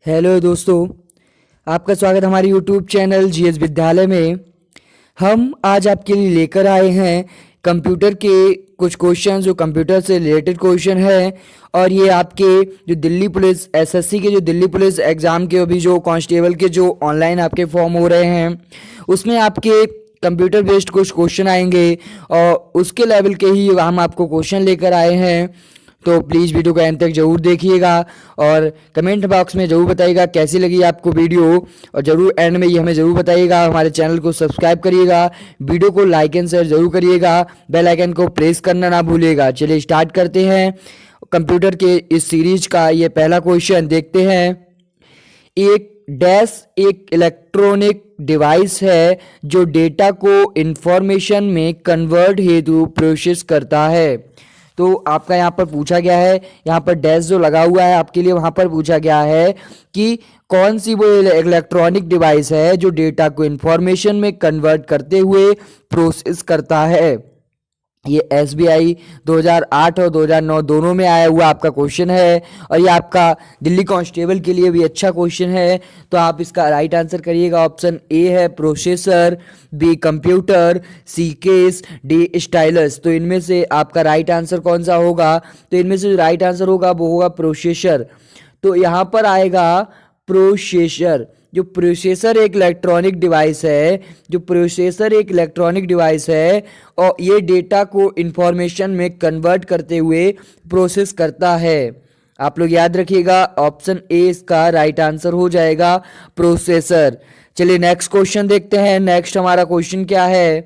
Hello दोस्तों, आपका स्वागत हमारे यूट्यूब चैनल जीएस विद्यालय में। हम आज आपके लिए लेकर आए हैं कंप्यूटर के कुछ क्वेश्चन जो कंप्यूटर से रिलेटेड क्वेश्चन है। और ये आपके जो दिल्ली पुलिस एसएससी के जो दिल्ली पुलिस एग्ज़ाम के अभी जो कांस्टेबल के जो ऑनलाइन आपके फॉर्म हो रहे हैं उसमें आपके कंप्यूटर बेस्ड कुछ क्वेश्चन आएंगे और उसके लेवल के ही हम आपको क्वेश्चन लेकर आए हैं। तो प्लीज़ वीडियो को एंड तक जरूर देखिएगा और कमेंट बॉक्स में ज़रूर बताइएगा कैसी लगी आपको वीडियो। और ज़रूर एंड में ये हमें ज़रूर बताइएगा। हमारे चैनल को सब्सक्राइब करिएगा, वीडियो को लाइक एंड शेयर ज़रूर करिएगा, बेल आइकन को प्रेस करना ना भूलिएगा। चलिए स्टार्ट करते हैं कंप्यूटर के इस सीरीज का। ये पहला क्वेश्चन देखते हैं। एक इलेक्ट्रॉनिक डिवाइस है जो डेटा को इंफॉर्मेशन में कन्वर्ट हेतु प्रोसेस करता है। तो आपका यहाँ पर पूछा गया है, यहाँ पर डैश जो लगा हुआ है आपके लिए वहाँ पर पूछा गया है कि कौन सी वो इलेक्ट्रॉनिक डिवाइस है जो डेटा को इंफॉर्मेशन में कन्वर्ट करते हुए प्रोसेस करता है। ये एसबीआई 2008 और 2009 दोनों में आया हुआ आपका क्वेश्चन है और ये आपका दिल्ली कांस्टेबल के लिए भी अच्छा क्वेश्चन है। तो आप इसका राइट आंसर करिएगा। ऑप्शन ए है प्रोसेसर, बी कंप्यूटर, सी केस, डी स्टाइलस। तो इनमें से आपका राइट आंसर कौन सा होगा? तो इनमें से जो राइट आंसर होगा वो होगा प्रोसेसर। तो यहाँ पर आएगा प्रोसेसर। जो प्रोसेसर एक इलेक्ट्रॉनिक डिवाइस है, जो प्रोसेसर एक इलेक्ट्रॉनिक डिवाइस है और ये डेटा को इंफॉर्मेशन में कन्वर्ट करते हुए प्रोसेस करता है। आप लोग याद रखिएगा, ऑप्शन ए इसका राइट आंसर हो जाएगा, प्रोसेसर। चलिए नेक्स्ट क्वेश्चन देखते हैं। नेक्स्ट हमारा क्वेश्चन क्या है?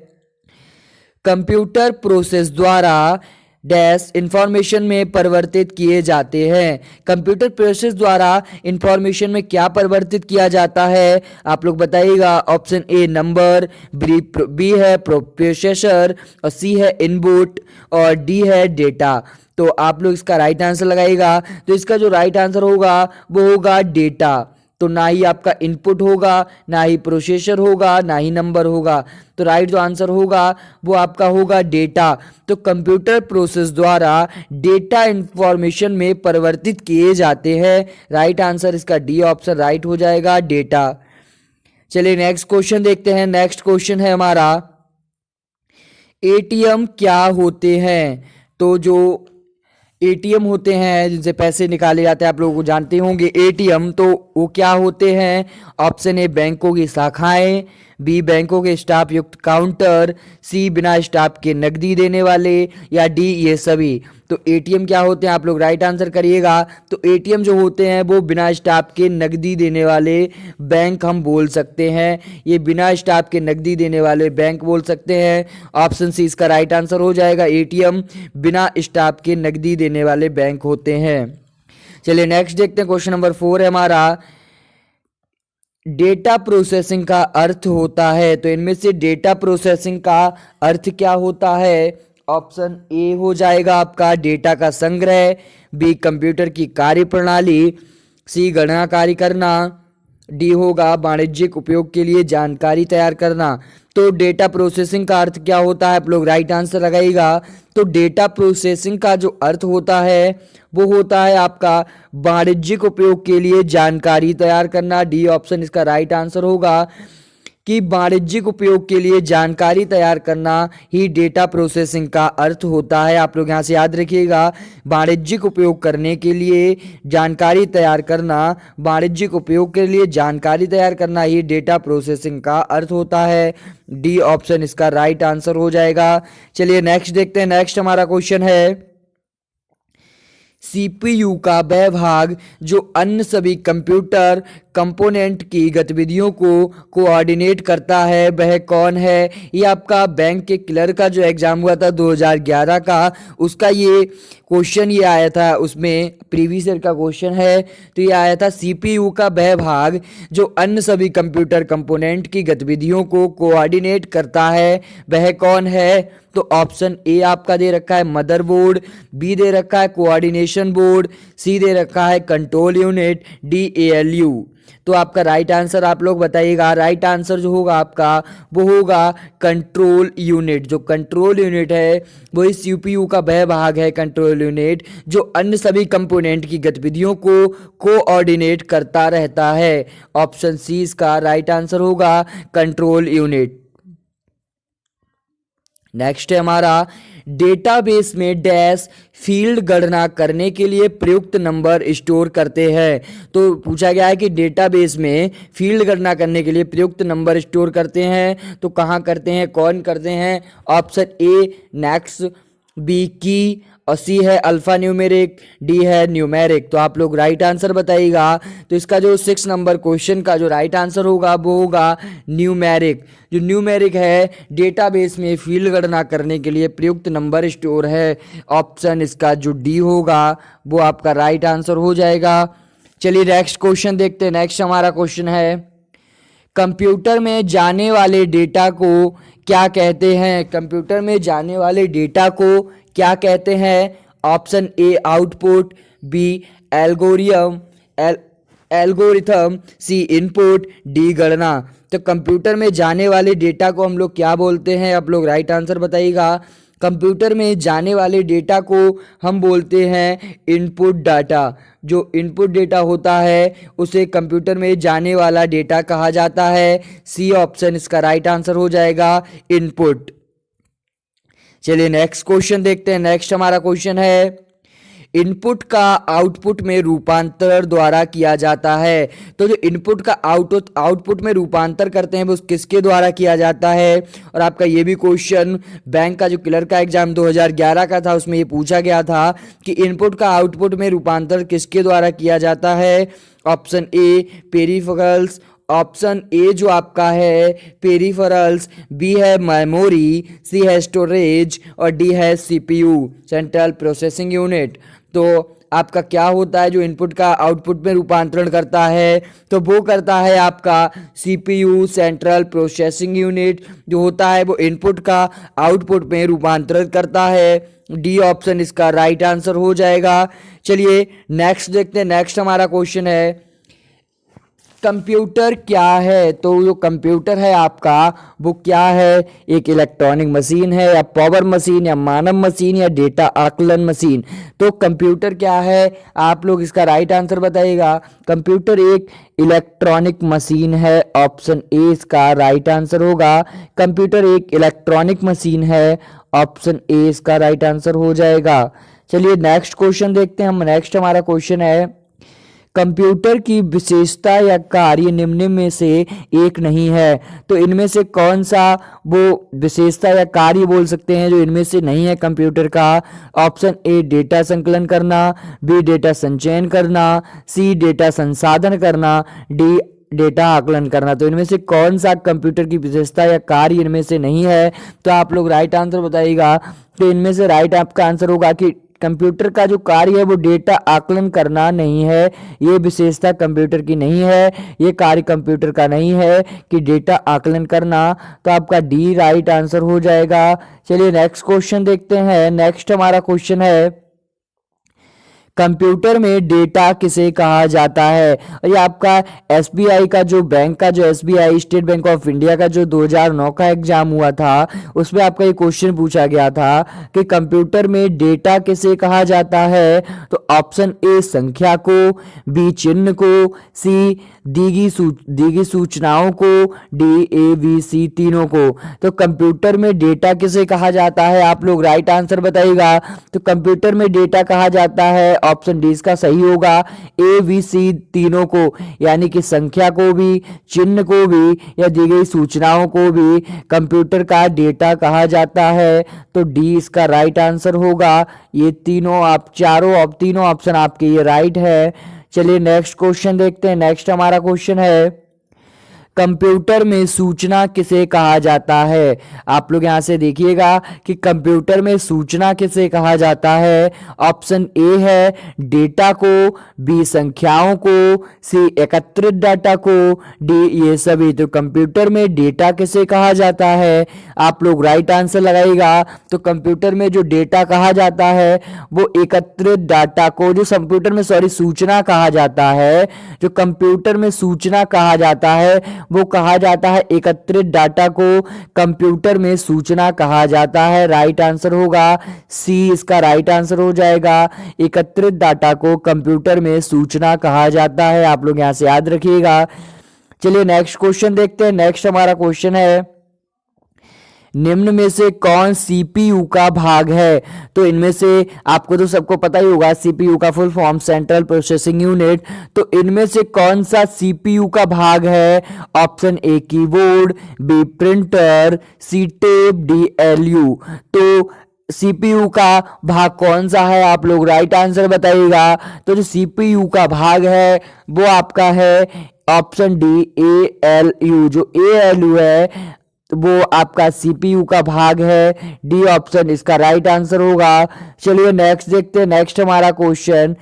कंप्यूटर प्रोसेस द्वारा डैश इंफॉर्मेशन में परिवर्तित किए जाते हैं। कंप्यूटर प्रोसेस द्वारा इंफॉर्मेशन में क्या परिवर्तित किया जाता है? आप लोग बताइएगा। ऑप्शन ए नंबर, बी है प्रोसेसर और सी है इनपुट और डी है डेटा। तो आप लोग इसका राइट आंसर लगाइएगा। तो इसका जो राइट आंसर होगा वो होगा डेटा। तो ना ही आपका इनपुट होगा, ना ही प्रोसेसर होगा, ना ही नंबर होगा। तो राइट जो आंसर होगा वो आपका होगा डेटा। तो कंप्यूटर प्रोसेस द्वारा डेटा इंफॉर्मेशन में परिवर्तित किए जाते हैं। राइट आंसर इसका डी ऑप्शन राइट हो जाएगा, डेटा। चलिए नेक्स्ट क्वेश्चन देखते हैं। नेक्स्ट क्वेश्चन है हमारा, एटीएम क्या होते हैं? तो जो एटीएम होते हैं जिनसे पैसे निकाले जाते हैं, आप लोगों को जानते होंगे एटीएम। तो वो क्या होते हैं? ऑप्शन ए बैंकों की शाखाएं, बी बैंकों के स्टाफ युक्त काउंटर, सी बिना स्टाफ के नकदी देने वाले, या डी ये सभी। तो एटीएम क्या होते हैं? आप लोग राइट आंसर करिएगा। तो एटीएम जो होते हैं वो बिना स्टाफ के नकदी देने वाले बैंक हम बोल सकते हैं। ये बिना स्टाफ के नकदी देने वाले बैंक बोल सकते हैं। ऑप्शन सी इसका राइट आंसर हो जाएगा, एटीएम बिना स्टाफ के नकदी देने वाले बैंक होते हैं। चलिए नेक्स्ट देखते हैं। क्वेश्चन नंबर 4 है हमारा, डेटा प्रोसेसिंग का अर्थ होता है। तो इनमें से डेटा प्रोसेसिंग का अर्थ क्या होता है? ऑप्शन ए हो जाएगा आपका डेटा का संग्रह, बी कंप्यूटर की कार्यप्रणाली, सी गणनाकारी करना, डी होगा वाणिज्यिक उपयोग के लिए जानकारी तैयार करना। तो डेटा प्रोसेसिंग का अर्थ क्या होता है? आप लोग राइट आंसर लगाइएगा। तो डेटा प्रोसेसिंग का जो अर्थ होता है वो होता है आपका वाणिज्यिक उपयोग के लिए जानकारी तैयार करना। डी ऑप्शन इसका राइट आंसर होगा कि वाणिज्यिक उपयोग के लिए जानकारी तैयार करना ही डेटा प्रोसेसिंग का अर्थ होता है। आप लोग यहाँ से याद रखिएगा, वाणिज्यिक उपयोग करने के लिए जानकारी तैयार करना, वाणिज्यिक उपयोग के लिए जानकारी तैयार करना ही डेटा प्रोसेसिंग का अर्थ होता है। डी ऑप्शन इसका राइट आंसर हो जाएगा। चलिए नेक्स्ट देखते हैं। नेक्स्ट हमारा क्वेश्चन है, सीपीयू का वह भाग जो अन्य सभी कंप्यूटर कंपोनेंट की गतिविधियों को कोऑर्डिनेट करता है वह कौन है? ये आपका बैंक के क्लर्क का जो एग्जाम हुआ था 2011 का, उसका ये क्वेश्चन ये आया था, उसमें प्रीवियस ईयर का क्वेश्चन है। तो ये आया था, सीपीयू का वह भाग जो अन्य सभी कंप्यूटर कंपोनेंट की गतिविधियों को कोऑर्डिनेट करता है वह कौन है? तो ऑप्शन ए आपका दे रखा है मदरबोर्ड, बी दे रखा है कोऑर्डिनेशन बोर्ड, सी दे रखा है कंट्रोल यूनिट, डी एएलयू। तो आपका राइट आंसर आप लोग बताइएगा। राइट आंसर जो होगा आपका वो होगा कंट्रोल यूनिट। जो कंट्रोल यूनिट है वो इस यूपीयू का वह भाग है, कंट्रोल यूनिट, जो अन्य सभी कंपोनेंट की गतिविधियों को कोऑर्डिनेट करता रहता है। ऑप्शन सी इसका राइट आंसर होगा कंट्रोल यूनिट। नेक्स्ट है हमारा, डेटाबेस में डैश फील्ड गणना करने के लिए प्रयुक्त नंबर स्टोर करते हैं। तो पूछा गया है कि डेटाबेस में फील्ड गणना करने के लिए प्रयुक्त नंबर स्टोर करते हैं, तो कहाँ करते हैं, कौन करते हैं? ऑप्शन ए नेक्स्ट, बी की, और सी है अल्फा न्यूमेरिक, डी है न्यूमेरिक। तो आप लोग राइट आंसर बताइएगा। तो इसका जो 6 नंबर क्वेश्चन का जो राइट आंसर होगा वो होगा न्यूमेरिक। जो न्यूमेरिक है डेटाबेस में फील्ड गणना करने के लिए प्रयुक्त नंबर स्टोर है। ऑप्शन इसका जो डी होगा वो आपका राइट आंसर हो जाएगा। चलिए नेक्स्ट क्वेश्चन देखते हैं। नेक्स्ट हमारा क्वेश्चन है, कंप्यूटर में जाने वाले डेटा को क्या कहते हैं? कंप्यूटर में जाने वाले डेटा को क्या कहते हैं? Option A output, B algorithm, C input, D गणना। तो कंप्यूटर में जाने वाले डेटा को हम लोग क्या बोलते हैं? आप लोग राइट आंसर बताइएगा। कंप्यूटर में जाने वाले डेटा को हम बोलते हैं इनपुट डाटा। जो इनपुट डेटा होता है उसे कंप्यूटर में जाने वाला डेटा कहा जाता है। सी ऑप्शन इसका राइट आंसर हो जाएगा, इनपुट। चलिए नेक्स्ट क्वेश्चन देखते हैं। नेक्स्ट हमारा क्वेश्चन है, इनपुट का आउटपुट में रूपांतर द्वारा किया जाता है। तो जो इनपुट का आउटपुट में रूपांतर करते हैं वो किसके द्वारा किया जाता है? और आपका ये भी क्वेश्चन बैंक का जो क्लर्क का एग्जाम 2011 का था उसमें ये पूछा गया था कि इनपुट का आउटपुट में रूपांतर किसके द्वारा किया जाता है। Option A peripherals, option A जो आपका है पेरिफेरल्स, बी है मेमोरी, सी है स्टोरेज, और डी है सीपीयू सेंट्रल प्रोसेसिंग यूनिट। तो आपका क्या होता है जो इनपुट का आउटपुट में रूपांतरण करता है? तो वो करता है आपका सीपीयू सेंट्रल प्रोसेसिंग यूनिट। जो होता है वो इनपुट का आउटपुट में रूपांतरित करता है। डी ऑप्शन इसका राइट आंसर हो जाएगा। चलिए नेक्स्ट देखते हैं। नेक्स्ट हमारा क्वेश्चन है, कंप्यूटर क्या है? तो जो कंप्यूटर है आपका वो क्या है? एक इलेक्ट्रॉनिक मशीन है, या पावर मशीन, या मानव मशीन, या डेटा आकलन मशीन? तो कंप्यूटर क्या है? आप लोग इसका राइट आंसर बताइएगा। कंप्यूटर एक इलेक्ट्रॉनिक मशीन है। ऑप्शन ए इसका राइट आंसर होगा। कंप्यूटर एक इलेक्ट्रॉनिक मशीन है। ऑप्शन ए इसका राइट आंसर हो जाएगा। चलिए नेक्स्ट क्वेश्चन देखते हैं हम। नेक्स्ट हमारा क्वेश्चन है, कंप्यूटर की विशेषता या कार्य निम्न में से एक नहीं है। तो इनमें से कौन सा वो विशेषता या कार्य बोल सकते हैं जो इनमें से नहीं है कंप्यूटर का? ऑप्शन ए डेटा संकलन करना, बी डेटा संचयन करना, सी डेटा संसाधन करना, डी डेटा आकलन करना। तो इनमें से कौन सा कंप्यूटर की विशेषता या कार्य इनमें से नहीं है? तो आप लोग राइट आंसर बताइएगा। तो इनमें से राइट आपका आंसर होगा कि कंप्यूटर का जो कार्य है वो डेटा आकलन करना नहीं है। ये विशेषता कंप्यूटर की नहीं है, ये कार्य कंप्यूटर का नहीं है कि डेटा आकलन करना। तो आपका डी राइट आंसर हो जाएगा। चलिए नेक्स्ट क्वेश्चन देखते हैं। नेक्स्ट हमारा क्वेश्चन है, कंप्यूटर में डेटा किसे कहा जाता है? और ये आपका एसबीआई का जो बैंक का जो SBI state bank of India का जो 2009 का एग्जाम हुआ था उसमें आपका ये क्वेश्चन पूछा गया था कि कंप्यूटर में डेटा किसे कहा जाता है। तो ऑप्शन ए संख्या को, बी चिन्ह को, सी दीगी सूचनाओं को, डी ए बी सी तीनों को। तो कंप्यूटर में डेटा किसे कहा जाता है? आप लोग राइट आंसर बताइएगा। तो कंप्यूटर में डेटा कहा जाता है, ऑप्शन डी इसका सही होगा, ए बी सी तीनों को, यानी कि संख्या को भी, चिन्ह को भी, या दी गई सूचनाओं को भी कंप्यूटर का डेटा कहा जाता है। तो डी इसका राइट आंसर होगा। ये तीनों ऑप्शन आपके ये राइट है। चलिए नेक्स्ट क्वेश्चन देखते हैं। नेक्स्ट हमारा क्वेश्चन है, कंप्यूटर में सूचना किसे कहा जाता है? आप लोग यहाँ से देखिएगा कि कंप्यूटर में सूचना किसे कहा जाता है। ऑप्शन ए है डेटा को, बी संख्याओं को, सी एकत्रित डाटा को, डी ये सभी। तो कंप्यूटर में डेटा किसे कहा जाता है? आप लोग राइट आंसर लगाइएगा। तो कंप्यूटर में जो डेटा कहा जाता है वो एकत्रित डाटा को, जो कंप्यूटर में सूचना कहा जाता है, जो कंप्यूटर में सूचना कहा जाता है वो कहा जाता है एकत्रित डाटा को कंप्यूटर में सूचना कहा जाता है। राइट आंसर होगा सी, इसका राइट आंसर हो जाएगा। एकत्रित डाटा को कंप्यूटर में सूचना कहा जाता है। आप लोग यहां से याद रखिएगा। चलिए नेक्स्ट क्वेश्चन देखते हैं। नेक्स्ट हमारा क्वेश्चन है, निम्न में से कौन सीपीयू का भाग है? तो इनमें से आपको तो सबको पता ही होगा, सीपीयू का full form central processing unit. तो इनमें से कौन सा सीपीयू का भाग है? Option A keyboard, B printer, C tape, D ALU. तो सीपीयू का भाग कौन सा है? आप लोग राइट आंसर बताइएगा। तो जो सीपीयू का भाग है वो आपका है option D A L U. जो ए एल यू है वो आपका सीपीयू का भाग है। डी ऑप्शन इसका राइट आंसर होगा। चलिए नेक्स्ट देखते हैं। नेक्स्ट हमारा क्वेश्चन,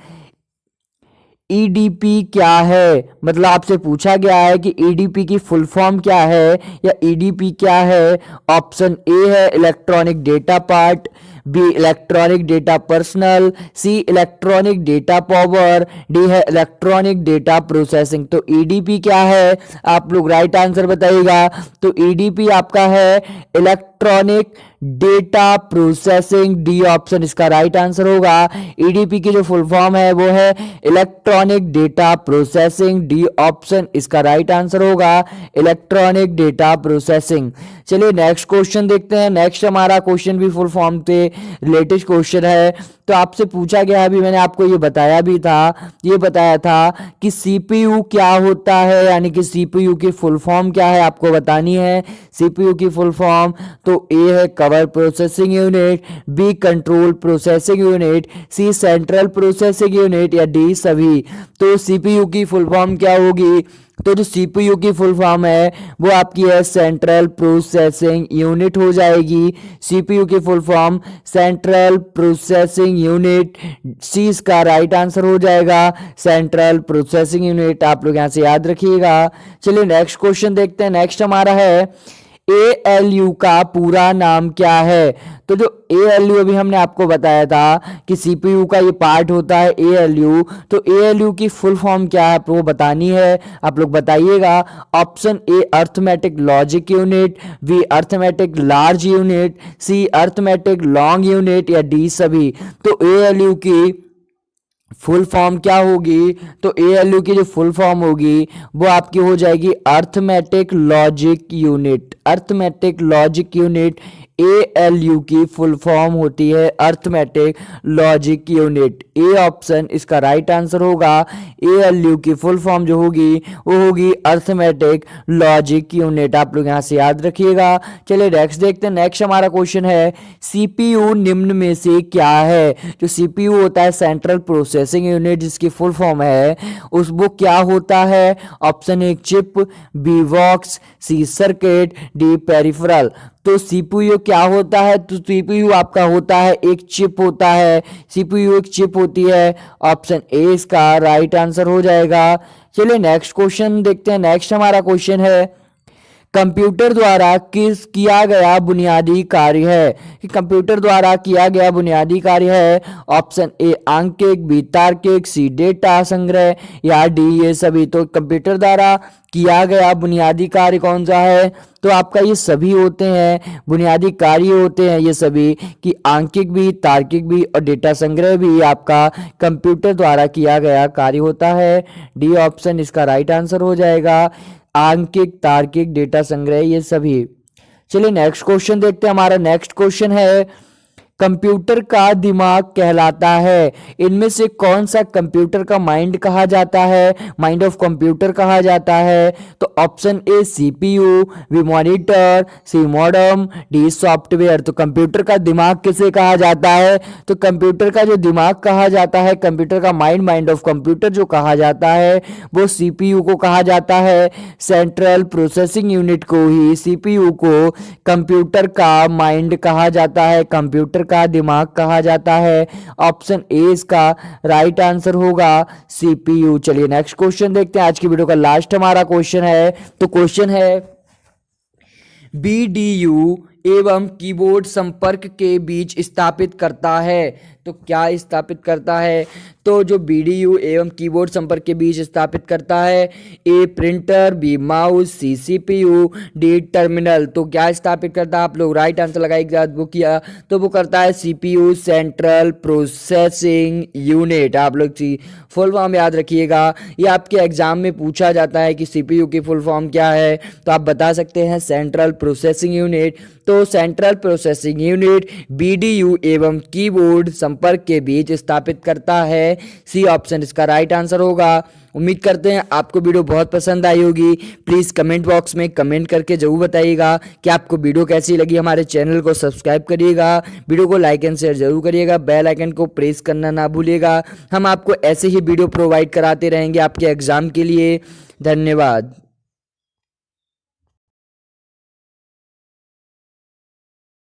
ईडीपी क्या है? मतलब आपसे पूछा गया है कि ईडीपी की फुल फॉर्म क्या है या ईडीपी क्या है। ऑप्शन ए है electronic data part, B electronic data personal, C electronic data power, D है इलेक्ट्रॉनिक डेटा प्रोसेसिंग। तो ईडीपी क्या है? आप लोग राइट आंसर बताइएगा। तो ईडीपी आपका है electronic data processing. D option इसका राइट आंसर होगा। ईडीपी की जो फुल फॉर्म है वो है electronic data processing. D option इसका राइट आंसर होगा, इलेक्ट्रॉनिक डेटा प्रोसेसिंग। चलिए नेक्स्ट क्वेश्चन देखते हैं। नेक्स्ट हमारा क्वेश्चन भी फुल फॉर्म से रिलेटेड क्वेश्चन है। तो आपसे पूछा गया है, अभी मैंने आपको ये बताया भी था, ये बताया था कि सीपीयू क्या होता है, यानी कि सीपीयू की फुल फॉर्म क्या है आपको बतानी है। सीपीयू की फुल फॉर्म तो ए है cover processing unit, B control processing unit, C central processing unit या डी सभी। तो सीपीयू की फुल फॉर्म क्या होगी? तो जो सीपीयू की फुल फॉर्म है वो आपकी है सेंट्रल प्रोसेसिंग यूनिट हो जाएगी। सीपीयू की full form central processing unit, C इसका राइट आंसर हो जाएगा, सेंट्रल प्रोसेसिंग यूनिट। आप लोग यहां से याद रखिएगा। चलिए नेक्स्ट क्वेश्चन देखते हैं। नेक्स्ट हमारा है ALU का पूरा नाम क्या है? तो जो ALU अभी हमने आपको बताया था कि CPU का ये पार्ट होता है ALU, तो ALU की फुल फॉर्म क्या है वो बतानी है। आप लोग बताइएगा। Option A arithmetic logic unit, B arithmetic large unit, C arithmetic long unit या डी सभी। तो ALU की फुल फॉर्म क्या होगी? तो ALU की जो फुल फॉर्म होगी वो आपकी हो जाएगी arithmetic logic unit. Arithmetic logic unit ALU की फुल फॉर्म होती है arithmetic logic unit. A option इसका राइट आंसर होगा। ALU की फुल फॉर्म जो होगी वो होगी अर्थमेटिक लॉजिक यूनिट। आप लोग यहां से याद रखिएगा। चलिए नेक्स्ट देखते हैं। नेक्स्ट हमारा क्वेश्चन है, CPU निम्न में से क्या है? जो CPU होता है सेंट्रल प्रोसेसिंग यूनिट, जिसकी फुल फॉर्म है उस वो क्या होता है? Option A chip, B box, C circuit, D peripheral. तो CPU क्या होता है? तो CPU आपका होता है एक चिप होता है। CPU एक चिप होती है। ऑप्शन ए इसका राइट आंसर हो जाएगा। चलिए नेक्स्ट क्वेश्चन देखते हैं। नेक्स्ट हमारा क्वेश्चन है, कंप्यूटर द्वारा किया गया बुनियादी कार्य है? कि कंप्यूटर द्वारा किया गया बुनियादी कार्य है। ऑप्शन ए आंकिक, बी तार्किक, सी डेटा संग्रह या डी ये सभी। तो कंप्यूटर द्वारा किया गया बुनियादी कार्य कौन सा है? तो आपका ये सभी होते हैं, बुनियादी कार्य होते हैं ये सभी, कि आंकिक भी, तार्किक भी और डेटा संग्रह भी आपका कंप्यूटर द्वारा किया गया कार्य होता है। डी ऑप्शन इसका राइट आंसर हो जाएगा, आंकिक, तार्किक, डेटा संग्रह ये सभी। चलिए नेक्स्ट क्वेश्चन देखते हैं। हमारा नेक्स्ट क्वेश्चन है, कंप्यूटर का दिमाग कहलाता है? इनमें से कौन सा कंप्यूटर का माइंड कहा जाता है, माइंड ऑफ कंप्यूटर कहा जाता है? तो option A CPU, B monitor, C modem, D software. तो कंप्यूटर का दिमाग किसे कहा जाता है? तो कंप्यूटर का जो दिमाग कहा जाता है, कंप्यूटर का माइंड, माइंड ऑफ कंप्यूटर जो कहा जाता है वो सीपीयू को कहा जाता है। सेंट्रल प्रोसेसिंग यूनिट को ही, सीपीयू को कंप्यूटर का माइंड कहा जाता है, कंप्यूटर का दिमाग कहा जाता है। ऑप्शन ए इसका राइट आंसर होगा, सीपीयू। चलिए नेक्स्ट क्वेश्चन देखते हैं। आज की वीडियो का लास्ट हमारा क्वेश्चन है। तो क्वेश्चन है बीडीयू एवं कीबोर्ड संपर्क के बीच स्थापित करता है। तो क्या स्थापित करता है? तो जो बीडीयू एवं कीबोर्ड संपर्क के बीच स्थापित करता है, A printer, B mouse, C CPU, D terminal. तो क्या स्थापित करता है? आप लोग राइट आंसर लगाइए। वो किया तो वो करता है सीपीयू, सेंट्रल प्रोसेसिंग यूनिट। आप लोग फुल फॉर्म याद रखिएगा, ये आपके एग्जाम में पूछा जाता है कि सीपीयू की फुल फॉर्म क्या है, तो आप बता सकते हैं सेंट्रल प्रोसेसिंग यूनिट। तो सेंट्रल प्रोसेसिंग यूनिट बीडीयू एवं कीबोर्ड संपर्क के बीच स्थापित करता है। सी ऑप्शन इसका राइट आंसर होगा। उम्मीद करते हैं आपको वीडियो बहुत पसंद आई होगी। प्लीज़ कमेंट बॉक्स में कमेंट करके जरूर बताइएगा कि आपको वीडियो कैसी लगी। हमारे चैनल को सब्सक्राइब करिएगा, वीडियो को लाइक एंड शेयर जरूर करिएगा, बेल आइकन को प्रेस करना ना भूलिएगा। हम आपको ऐसे ही वीडियो प्रोवाइड कराते रहेंगे आपके एग्जाम के लिए। धन्यवाद।